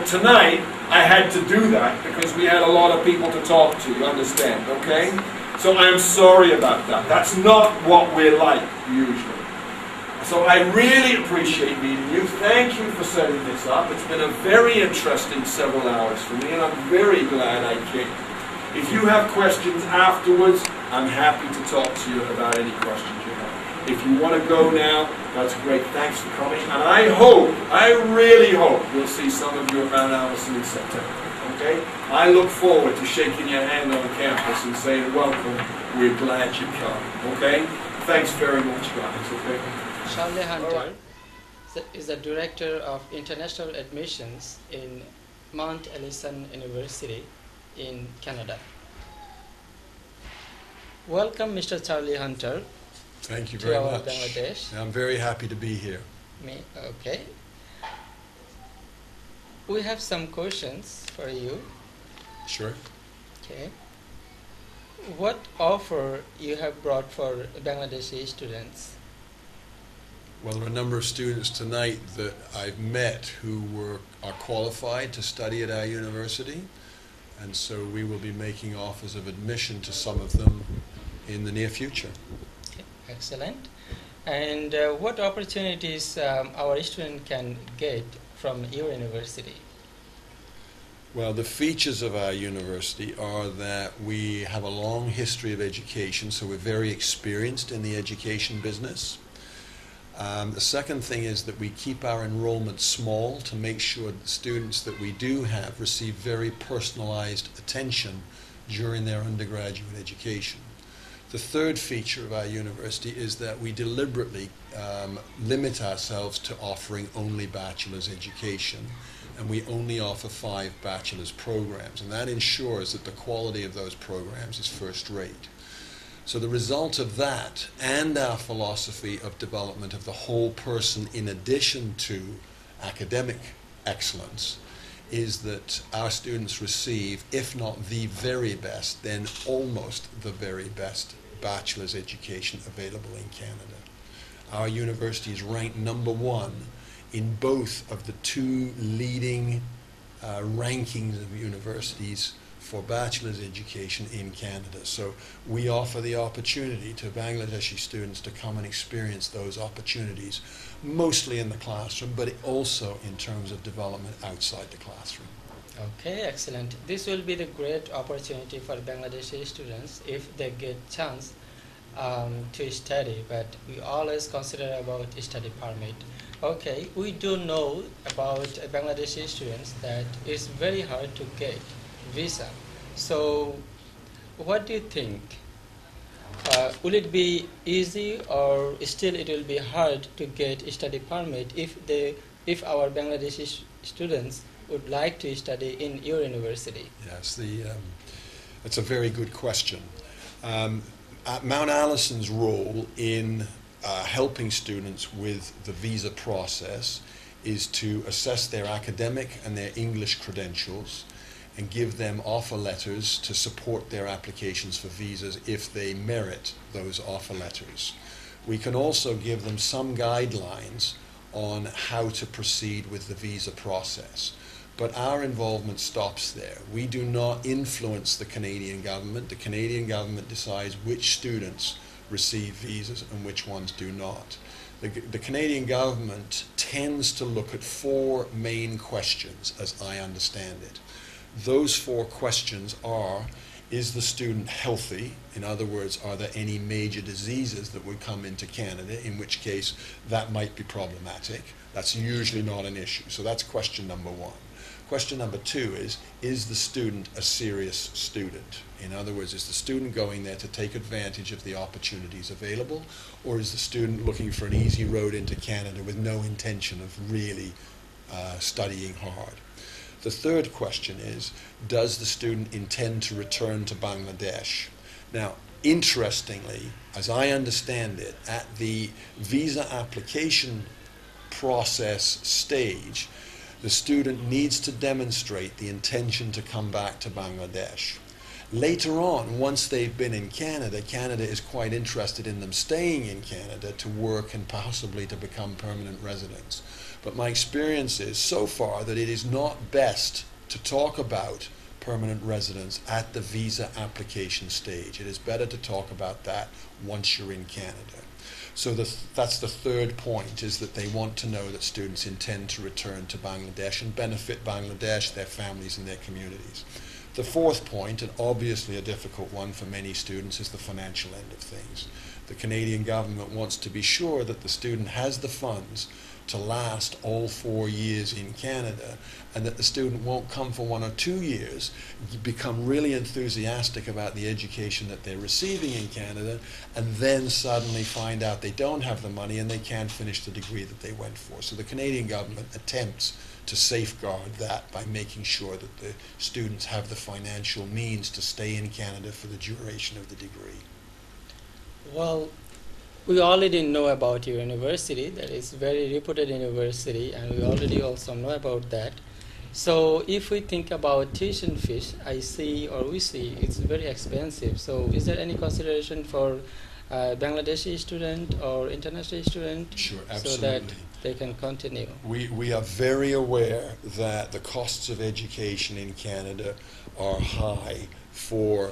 But tonight, I had to do that because we had a lot of people to talk to, you understand, okay? So I'm sorry about that. That's not what we're like, usually. So I really appreciate meeting you. Thank you for setting this up. It's been a very interesting several hours for me, and I'm very glad I came. If you have questions afterwards, I'm happy to talk to you about any questions you have. If you want to go now, that's great. Thanks for coming. And I really hope we'll see some of you around Allison in September. Okay? I look forward to shaking your hand on campus and saying, welcome, we're glad you come. Okay? Thanks very much, guys. Okay? Charlie Hunter is the Director of International Admissions in Mount Allison University in Canada. Welcome, Mr. Charlie Hunter. Thank you very much. Bangladesh. I'm very happy to be here. Okay. We have some questions for you. Sure. Okay. What offer you have brought for Bangladeshi students? Well, there are a number of students tonight that I've met who are qualified to study at our university, and so we will be making offers of admission to some of them in the near future. Okay, excellent. And what opportunities our student can get from your university? Well, the features of our university are that we have a long history of education, so we're very experienced in the education business. The second thing is that we keep our enrollment small to make sure that students that we do have receive very personalized attention during their undergraduate education. The third feature of our university is that we deliberately limit ourselves to offering only bachelor's education, and we only offer 5 bachelor's programs, and that ensures that the quality of those programs is first rate. So the result of that and our philosophy of development of the whole person in addition to academic excellence is that our students receive, if not the very best, then almost the very best bachelor's education available in Canada. Our university is ranked #1 in both of the 2 leading rankings of universities for bachelor's education in Canada. So we offer the opportunity to Bangladeshi students to come and experience those opportunities, mostly in the classroom, but also in terms of development outside the classroom. Okay, excellent. This will be the great opportunity for Bangladeshi students if they get chance to study, but we always consider about study permit. Okay, we do know about Bangladeshi students that it's very hard to get visa. So what do you think? Will it be easy, or still it will be hard to get a study permit if our Bangladeshi students would like to study in your university? Yes, that's a very good question. Mount Allison's role in helping students with the visa process is to assess their academic and their English credentials and give them offer letters to support their applications for visas if they merit those offer letters. We can also give them some guidelines on how to proceed with the visa process. But our involvement stops there. We do not influence the Canadian government. The Canadian government decides which students receive visas and which ones do not. The Canadian government tends to look at 4 main questions, as I understand it. Those 4 questions are, is the student healthy? In other words, are there any major diseases that would come into Canada, in which case that might be problematic. That's usually not an issue. So that's question number 1. Question number 2 is the student a serious student? In other words, is the student going there to take advantage of the opportunities available, or is the student looking for an easy road into Canada with no intention of really studying hard? The third question is, does the student intend to return to Bangladesh? Now, interestingly, as I understand it, at the visa application process stage, the student needs to demonstrate the intention to come back to Bangladesh. Later on, once they've been in Canada, Canada is quite interested in them staying in Canada to work and possibly to become permanent residents. But my experience is so far that it is not best to talk about permanent residence at the visa application stage. It is better to talk about that once you're in Canada. So that's the third point, is that they want to know that students intend to return to Bangladesh and benefit Bangladesh, their families and their communities. The fourth point, and obviously a difficult one for many students, is the financial end of things. The Canadian government wants to be sure that the student has the funds to last all 4 years in Canada, and that the student won't come for 1 or 2 years, become really enthusiastic about the education that they're receiving in Canada, and then suddenly find out they don't have the money and they can't finish the degree that they went for. So the Canadian government attempts to safeguard that by making sure that the students have the financial means to stay in Canada for the duration of the degree. Well, we already know about your university. That is very reputed university, and we already also know about that. So if we think about tuition fees, I see, or we see, it's very expensive. So is there any consideration for Bangladeshi student or international student? Sure, absolutely. So that they can continue. We are very aware that the costs of education in Canada are high for